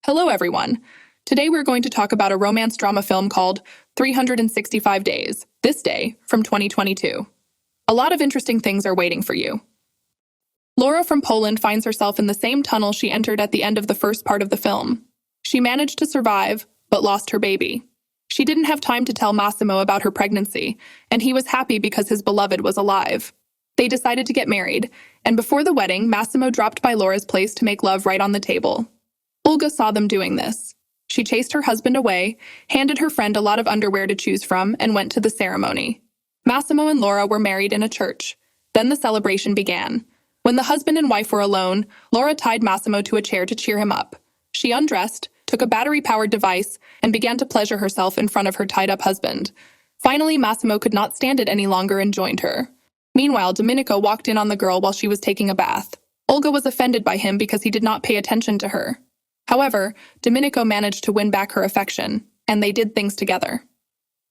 Hello, everyone. Today we're going to talk about a romance drama film called 365 Days, This Day, from 2022. A lot of interesting things are waiting for you. Laura from Poland finds herself in the same tunnel she entered at the end of the first part of the film. She managed to survive, but lost her baby. She didn't have time to tell Massimo about her pregnancy, and he was happy because his beloved was alive. They decided to get married, and before the wedding, Massimo dropped by Laura's place to make love right on the table. Olga saw them doing this. She chased her husband away, handed her friend a lot of underwear to choose from, and went to the ceremony. Massimo and Laura were married in a church. Then the celebration began. When the husband and wife were alone, Laura tied Massimo to a chair to cheer him up. She undressed, took a battery-powered device, and began to pleasure herself in front of her tied-up husband. Finally, Massimo could not stand it any longer and joined her. Meanwhile, Domenico walked in on the girl while she was taking a bath. Olga was offended by him because he did not pay attention to her. However, Domenico managed to win back her affection, and they did things together.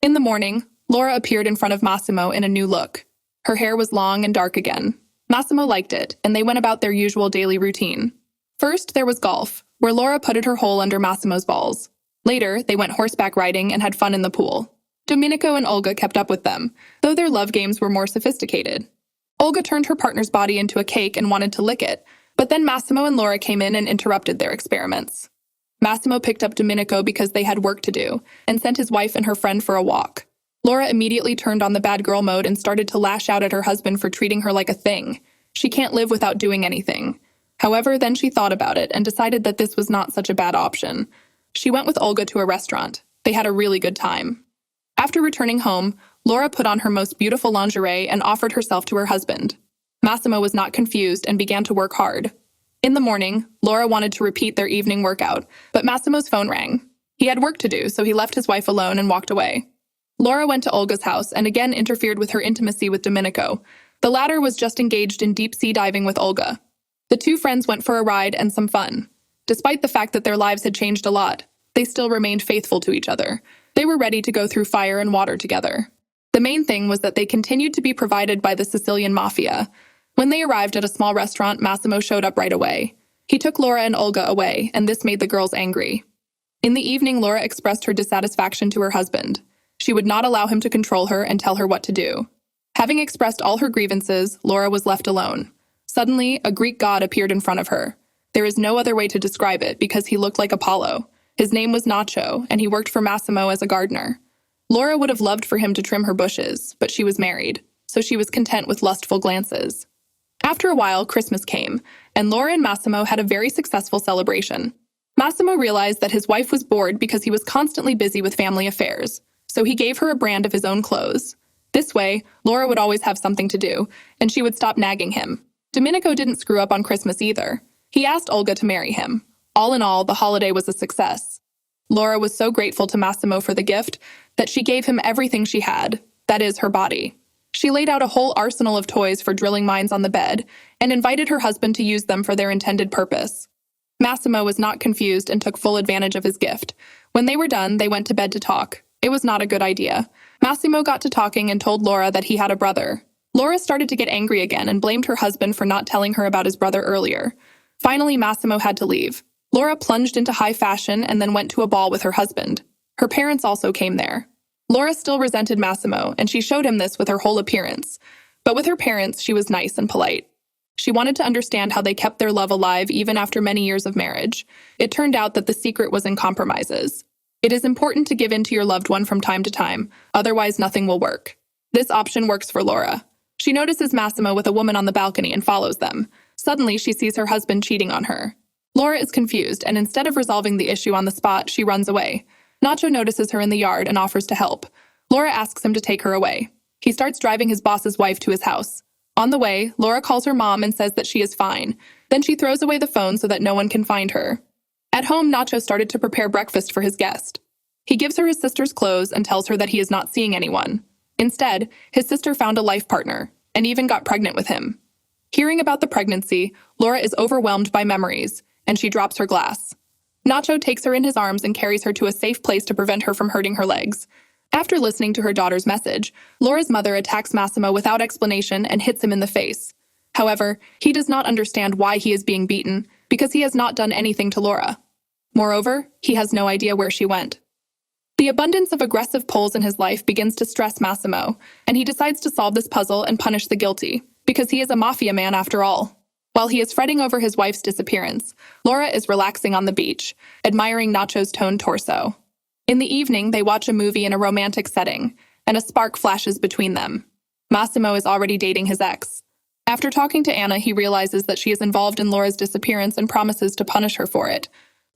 In the morning, Laura appeared in front of Massimo in a new look. Her hair was long and dark again. Massimo liked it, and they went about their usual daily routine. First, there was golf, where Laura putted her hole under Massimo's balls. Later, they went horseback riding and had fun in the pool. Domenico and Olga kept up with them, though their love games were more sophisticated. Olga turned her partner's body into a cake and wanted to lick it, but then Massimo and Laura came in and interrupted their experiments. Massimo picked up Domenico because they had work to do, and sent his wife and her friend for a walk. Laura immediately turned on the bad girl mode and started to lash out at her husband for treating her like a thing. She can't live without doing anything. However, then she thought about it and decided that this was not such a bad option. She went with Olga to a restaurant. They had a really good time. After returning home, Laura put on her most beautiful lingerie and offered herself to her husband. Massimo was not confused and began to work hard. In the morning, Laura wanted to repeat their evening workout, but Massimo's phone rang. He had work to do, so he left his wife alone and walked away. Laura went to Olga's house and again interfered with her intimacy with Domenico. The latter was just engaged in deep-sea diving with Olga. The two friends went for a ride and some fun. Despite the fact that their lives had changed a lot, they still remained faithful to each other. They were ready to go through fire and water together. The main thing was that they continued to be provided by the Sicilian Mafia. When they arrived at a small restaurant, Massimo showed up right away. He took Laura and Olga away, and this made the girls angry. In the evening, Laura expressed her dissatisfaction to her husband. She would not allow him to control her and tell her what to do. Having expressed all her grievances, Laura was left alone. Suddenly, a Greek god appeared in front of her. There is no other way to describe it because he looked like Apollo. His name was Nacho, and he worked for Massimo as a gardener. Laura would have loved for him to trim her bushes, but she was married, so she was content with lustful glances. After a while, Christmas came, and Laura and Massimo had a very successful celebration. Massimo realized that his wife was bored because he was constantly busy with family affairs, so he gave her a brand of his own clothes. This way, Laura would always have something to do, and she would stop nagging him. Domenico didn't screw up on Christmas either. He asked Olga to marry him. All in all, the holiday was a success. Laura was so grateful to Massimo for the gift that she gave him everything she had, that is, her body. She laid out a whole arsenal of toys for drilling mines on the bed and invited her husband to use them for their intended purpose. Massimo was not confused and took full advantage of his gift. When they were done, they went to bed to talk. It was not a good idea. Massimo got to talking and told Laura that he had a brother. Laura started to get angry again and blamed her husband for not telling her about his brother earlier. Finally, Massimo had to leave. Laura plunged into high fashion and then went to a ball with her husband. Her parents also came there. Laura still resented Massimo, and she showed him this with her whole appearance. But with her parents, she was nice and polite. She wanted to understand how they kept their love alive even after many years of marriage. It turned out that the secret was in compromises. It is important to give in to your loved one from time to time, otherwise nothing will work. This option works for Laura. She notices Massimo with a woman on the balcony and follows them. Suddenly, she sees her husband cheating on her. Laura is confused, and instead of resolving the issue on the spot, she runs away. Nacho notices her in the yard and offers to help. Laura asks him to take her away. He starts driving his boss's wife to his house. On the way, Laura calls her mom and says that she is fine. Then she throws away the phone so that no one can find her. At home, Nacho started to prepare breakfast for his guest. He gives her his sister's clothes and tells her that he is not seeing anyone. Instead, his sister found a life partner and even got pregnant with him. Hearing about the pregnancy, Laura is overwhelmed by memories, and she drops her glass. Nacho takes her in his arms and carries her to a safe place to prevent her from hurting her legs. After listening to her daughter's message, Laura's mother attacks Massimo without explanation and hits him in the face. However, he does not understand why he is being beaten, because he has not done anything to Laura. Moreover, he has no idea where she went. The abundance of aggressive poles in his life begins to stress Massimo, and he decides to solve this puzzle and punish the guilty, because he is a mafia man after all. While he is fretting over his wife's disappearance, Laura is relaxing on the beach, admiring Nacho's toned torso. In the evening, they watch a movie in a romantic setting, and a spark flashes between them. Massimo is already dating his ex. After talking to Anna, he realizes that she is involved in Laura's disappearance and promises to punish her for it.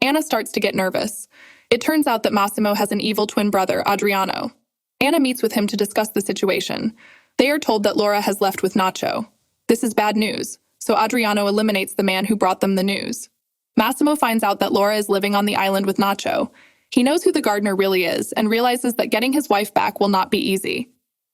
Anna starts to get nervous. It turns out that Massimo has an evil twin brother, Adriano. Anna meets with him to discuss the situation. They are told that Laura has left with Nacho. This is bad news, so Adriano eliminates the man who brought them the news. Massimo finds out that Laura is living on the island with Nacho. He knows who the gardener really is and realizes that getting his wife back will not be easy.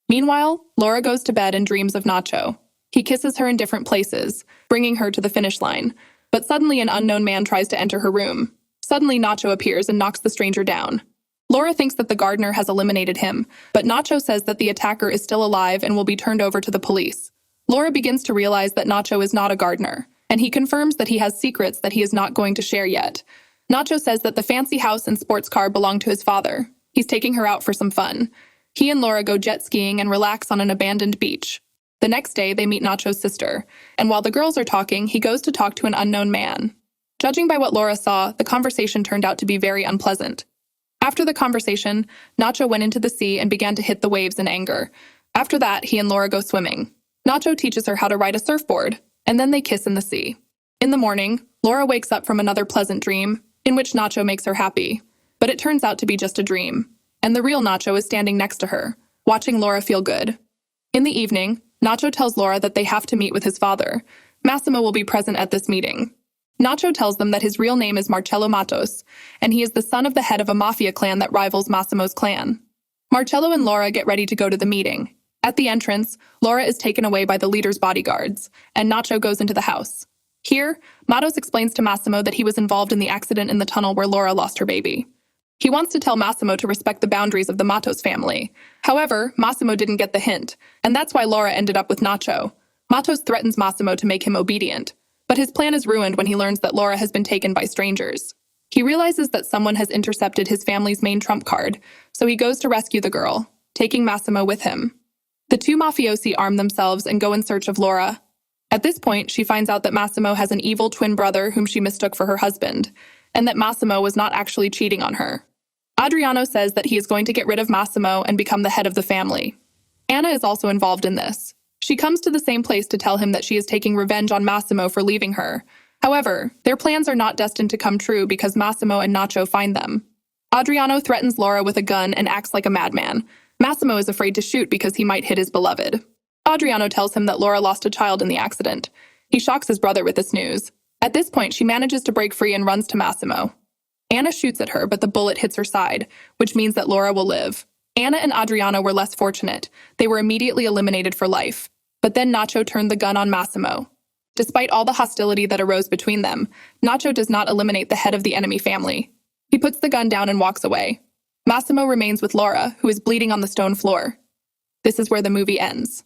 Meanwhile, Laura goes to bed and dreams of Nacho. He kisses her in different places, bringing her to the finish line. But suddenly an unknown man tries to enter her room. Suddenly Nacho appears and knocks the stranger down. Laura thinks that the gardener has eliminated him, but Nacho says that the attacker is still alive and will be turned over to the police. Laura begins to realize that Nacho is not a gardener, and he confirms that he has secrets that he is not going to share yet. Nacho says that the fancy house and sports car belong to his father. He's taking her out for some fun. He and Laura go jet skiing and relax on an abandoned beach. The next day, they meet Nacho's sister, and while the girls are talking, he goes to talk to an unknown man. Judging by what Laura saw, the conversation turned out to be very unpleasant. After the conversation, Nacho went into the sea and began to hit the waves in anger. After that, he and Laura go swimming. Nacho teaches her how to ride a surfboard, and then they kiss in the sea. In the morning, Laura wakes up from another pleasant dream, in which Nacho makes her happy. But it turns out to be just a dream, and the real Nacho is standing next to her, watching Laura feel good. In the evening, Nacho tells Laura that they have to meet with his father. Massimo will be present at this meeting. Nacho tells them that his real name is Marcello Matos, and he is the son of the head of a mafia clan that rivals Massimo's clan. Marcello and Laura get ready to go to the meeting. At the entrance, Laura is taken away by the leader's bodyguards, and Nacho goes into the house. Here, Matos explains to Massimo that he was involved in the accident in the tunnel where Laura lost her baby. He wants to tell Massimo to respect the boundaries of the Matos family. However, Massimo didn't get the hint, and that's why Laura ended up with Nacho. Matos threatens Massimo to make him obedient. But his plan is ruined when he learns that Laura has been taken by strangers. He realizes that someone has intercepted his family's main trump card, so he goes to rescue the girl, taking Massimo with him. The two mafiosi arm themselves and go in search of Laura. At this point, she finds out that Massimo has an evil twin brother whom she mistook for her husband, and that Massimo was not actually cheating on her. Adriano says that he is going to get rid of Massimo and become the head of the family. Anna is also involved in this. She comes to the same place to tell him that she is taking revenge on Massimo for leaving her. However, their plans are not destined to come true because Massimo and Nacho find them. Adriano threatens Laura with a gun and acts like a madman. Massimo is afraid to shoot because he might hit his beloved. Adriano tells him that Laura lost a child in the accident. He shocks his brother with this news. At this point, she manages to break free and runs to Massimo. Anna shoots at her, but the bullet hits her side, which means that Laura will live. Anna and Adriano were less fortunate. They were immediately eliminated for life. But then Nacho turned the gun on Massimo. Despite all the hostility that arose between them, Nacho does not eliminate the head of the enemy family. He puts the gun down and walks away. Massimo remains with Laura, who is bleeding on the stone floor. This is where the movie ends.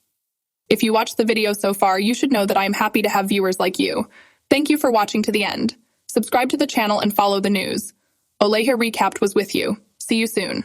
If you watched the video so far, you should know that I am happy to have viewers like you. Thank you for watching to the end. Subscribe to the channel and follow the news. OLEJA Recapped was with you. See you soon.